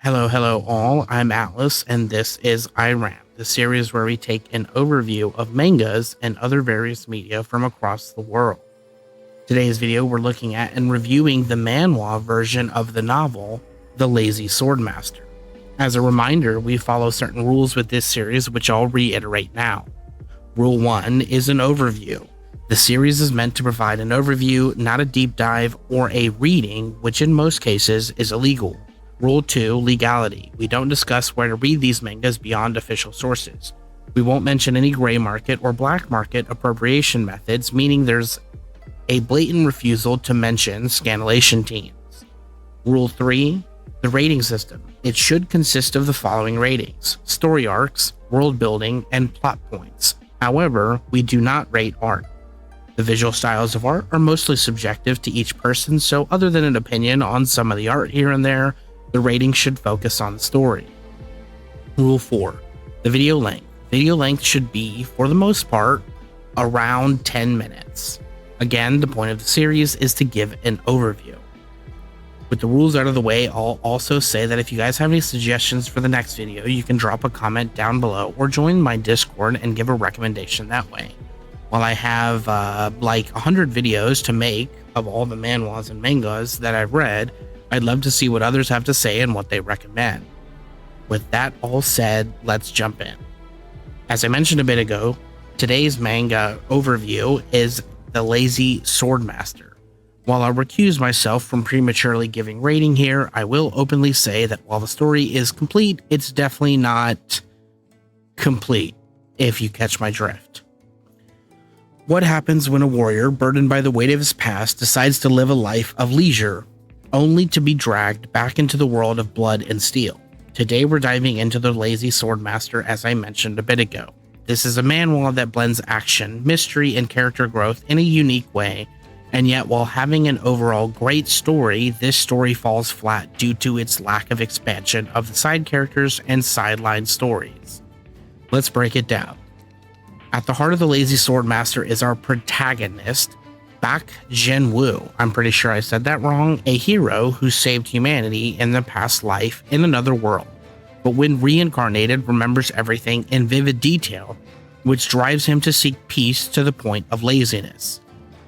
Hello all, I'm Atlas, and this is IRAM, the series where we take an overview of mangas and other various media from across the world. Today's video, we're looking at and reviewing the manhwa version of the novel, The Lazy Swordmaster. As a reminder, we follow certain rules with this series, which I'll reiterate now. Rule 1 is an overview. The series is meant to provide an overview, not a deep dive or a reading, which in most cases is illegal. Rule 2, legality. We don't discuss where to read these mangas beyond official sources. We won't mention any gray market or black market appropriation methods, meaning there's a blatant refusal to mention scanlation teams. Rule 3, the rating system. It should consist of the following ratings: story arcs, world building, and plot points. However, we do not rate art. The visual styles of art are mostly subjective to each person, so other than an opinion on some of the art here and there, the rating should focus on the story. Rule 4, the video length. Video length should be, for the most part, around 10 minutes. Again, the point of the series is to give an overview. With the rules out of the way, I'll also say that if you guys have any suggestions for the next video, you can drop a comment down below or join my Discord and give a recommendation that way. While I have like 100 videos to make of all the manhwas and mangas that I've read, I'd love to see what others have to say and what they recommend. With that all said, let's jump in. As I mentioned a bit ago, today's manga overview is The Lazy Swordmaster. While I'll recuse myself from prematurely giving rating here, I will openly say that while the story is complete, it's definitely not complete, if you catch my drift. What happens when a warrior, burdened by the weight of his past, decides to live a life of leisure, only to be dragged back into the world of blood and steel? Today we're diving into The Lazy Swordmaster, as I mentioned a bit ago. This is a manhwa that blends action, mystery, and character growth in a unique way, and yet while having an overall great story, this story falls flat due to its lack of expansion of the side characters and sideline stories. Let's break it down. At the heart of The Lazy Swordmaster is our protagonist, Bak Jinwoo. I'm pretty sure I said that wrong. A hero who saved humanity in the past life in another world, but when reincarnated remembers everything in vivid detail, which drives him to seek peace to the point of laziness.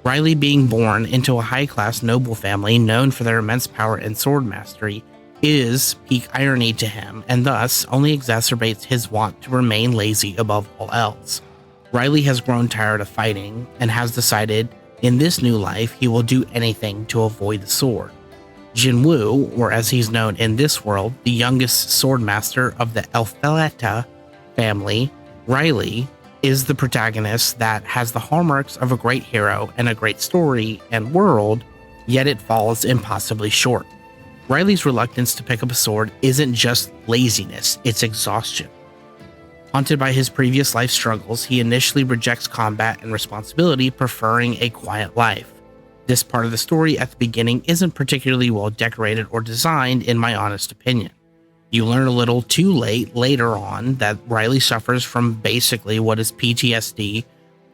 Riley, being born into a high-class noble family known for their immense power and sword mastery, is peak irony to him, and thus only exacerbates his want to remain lazy above all else. Riley has grown tired of fighting and has decided in this new life, he will do anything to avoid the sword. Jinwoo, or as he's known in this world, the youngest swordmaster of the Elfeleta family, Riley, is the protagonist that has the hallmarks of a great hero and a great story and world, yet it falls impossibly short. Riley's reluctance to pick up a sword isn't just laziness, it's exhaustion. Haunted by his previous life struggles, he initially rejects combat and responsibility, preferring a quiet life. This part of the story at the beginning isn't particularly well decorated or designed, in my honest opinion. You learn a little too late later on that Riley suffers from basically what is PTSD,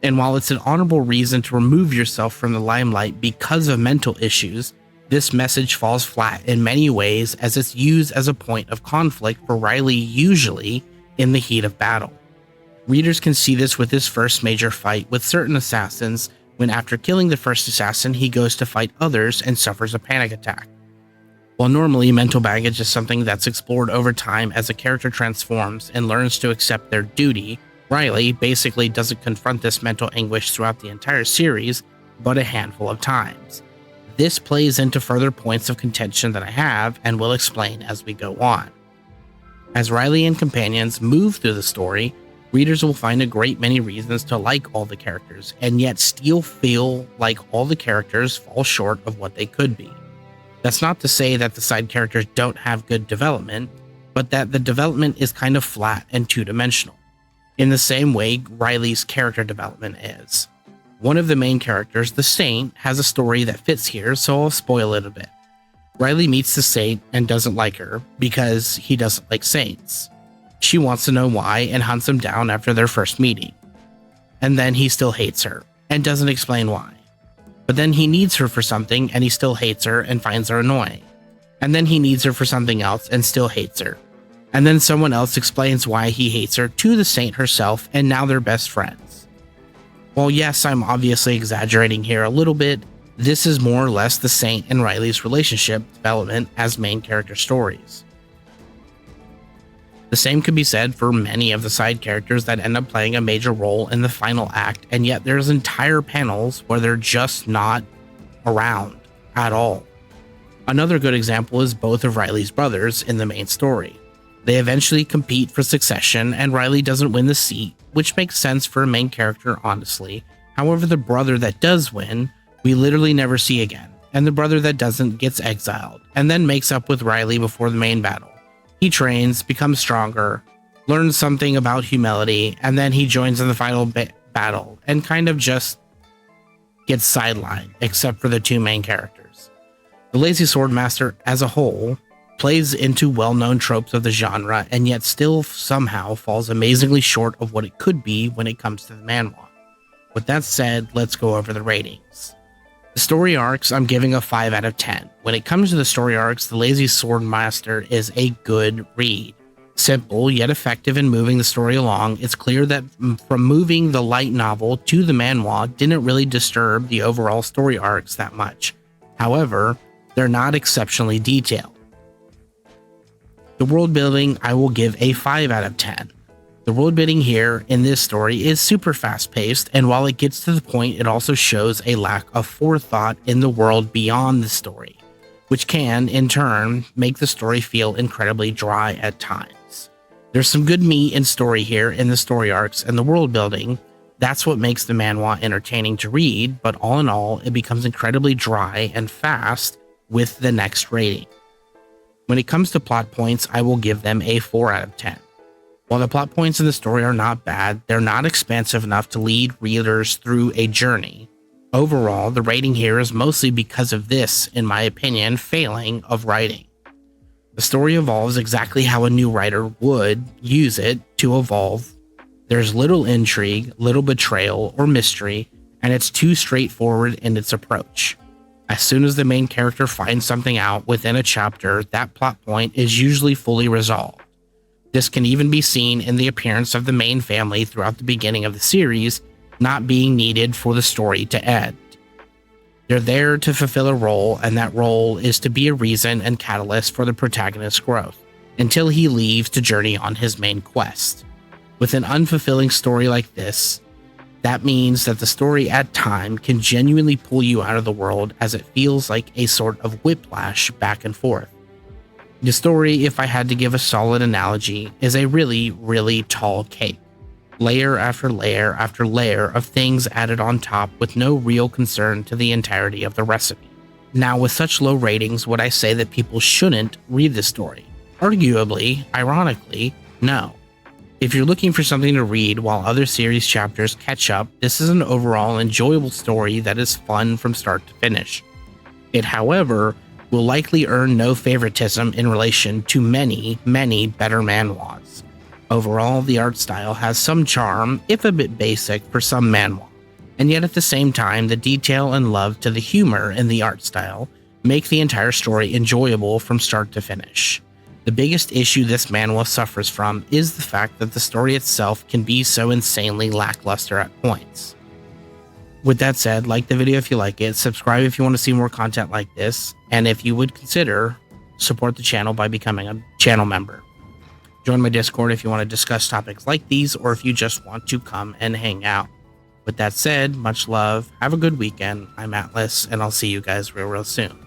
and while it's an honorable reason to remove yourself from the limelight because of mental issues, this message falls flat in many ways as it's used as a point of conflict for Riley, usually in the heat of battle. Readers can see this with his first major fight with certain assassins, when after killing the first assassin, he goes to fight others and suffers a panic attack. While normally mental baggage is something that's explored over time as a character transforms and learns to accept their duty, Riley basically doesn't confront this mental anguish throughout the entire series, but a handful of times. This plays into further points of contention that I have and will explain as we go on. As Riley and companions move through the story, readers will find a great many reasons to like all the characters, and yet still feel like all the characters fall short of what they could be. That's not to say that the side characters don't have good development, but that the development is kind of flat and two-dimensional, in the same way Riley's character development is. One of the main characters, the Saint, has a story that fits here, so I'll spoil it a bit. Riley meets the Saint and doesn't like her because he doesn't like saints. She wants to know why and hunts him down after their first meeting. And then he still hates her and doesn't explain why. But then he needs her for something and he still hates her and finds her annoying. and then he needs her for something else and still hates her. And then someone else explains why he hates her to the saint herself, and now they're best friends. While yes, I'm obviously exaggerating here a little bit, this is more or less the saint and Riley's relationship development as main character stories. The same could be said for many of the side characters that end up playing a major role in the final act, and yet there's entire panels where they're just not around at all. Another good example is both of Riley's brothers in the main story. They eventually compete for succession, and Riley doesn't win the seat, which makes sense for a main character, honestly. However, the brother that does win, we literally never see again, and the brother that doesn't gets exiled, and then makes up with Riley before the main battle. He trains, becomes stronger, learns something about humility, and then he joins in the final battle, and kind of just gets sidelined, except for the two main characters. The Lazy Swordmaster, as a whole, plays into well-known tropes of the genre, and yet still somehow falls amazingly short of what it could be when it comes to the manhwa. With that said, let's go over the ratings. The story arcs, I'm giving a 5 out of 10. When it comes to the story arcs, The Lazy Swordmaster is a good read. Simple, yet effective in moving the story along. It's clear that from moving the light novel to the manhwa didn't really disturb the overall story arcs that much. However, they're not exceptionally detailed. The world building, I will give a 5 out of 10. The world building here in this story is super fast paced, and while it gets to the point, it also shows a lack of forethought in the world beyond the story, which can, in turn, make the story feel incredibly dry at times. There's some good meat and story here in the story arcs and the world building. That's what makes the manhwa entertaining to read, but all in all, it becomes incredibly dry and fast with the next rating. When it comes to plot points, I will give them a 4 out of 10. While the plot points in the story are not bad, they're not expansive enough to lead readers through a journey. Overall, the rating here is mostly because of this, in my opinion, failing of writing. The story evolves exactly how a new writer would use it to evolve. There's little intrigue, little betrayal or mystery, and it's too straightforward in its approach. As soon as the main character finds something out within a chapter, that plot point is usually fully resolved. This can even be seen in the appearance of the main family throughout the beginning of the series, not being needed for the story to end. They're there to fulfill a role, and that role is to be a reason and catalyst for the protagonist's growth, until he leaves to journey on his main quest. With an unfulfilling story like this, that means that the story at time can genuinely pull you out of the world, as it feels like a sort of whiplash back and forth. The story, if I had to give a solid analogy, is a really, really tall cake. Layer after layer after layer of things added on top with no real concern to the entirety of the recipe. Now, with such low ratings, would I say that people shouldn't read this story? Arguably, ironically, no. If you're looking for something to read while other series chapters catch up, this is an overall enjoyable story that is fun from start to finish. It, however, will likely earn no favoritism in relation to many, many better manhwas. Overall, the art style has some charm, if a bit basic for some manhwa, and yet at the same time, the detail and love to the humor in the art style make the entire story enjoyable from start to finish. The biggest issue this manhwa suffers from is the fact that the story itself can be so insanely lackluster at points. With that said, like the video if you like it, subscribe if you want to see more content like this, and if you would consider, support the channel by becoming a channel member. Join my Discord if you want to discuss topics like these, or if you just want to come and hang out. With that said, much love, have a good weekend, I'm Atlas, and I'll see you guys real soon.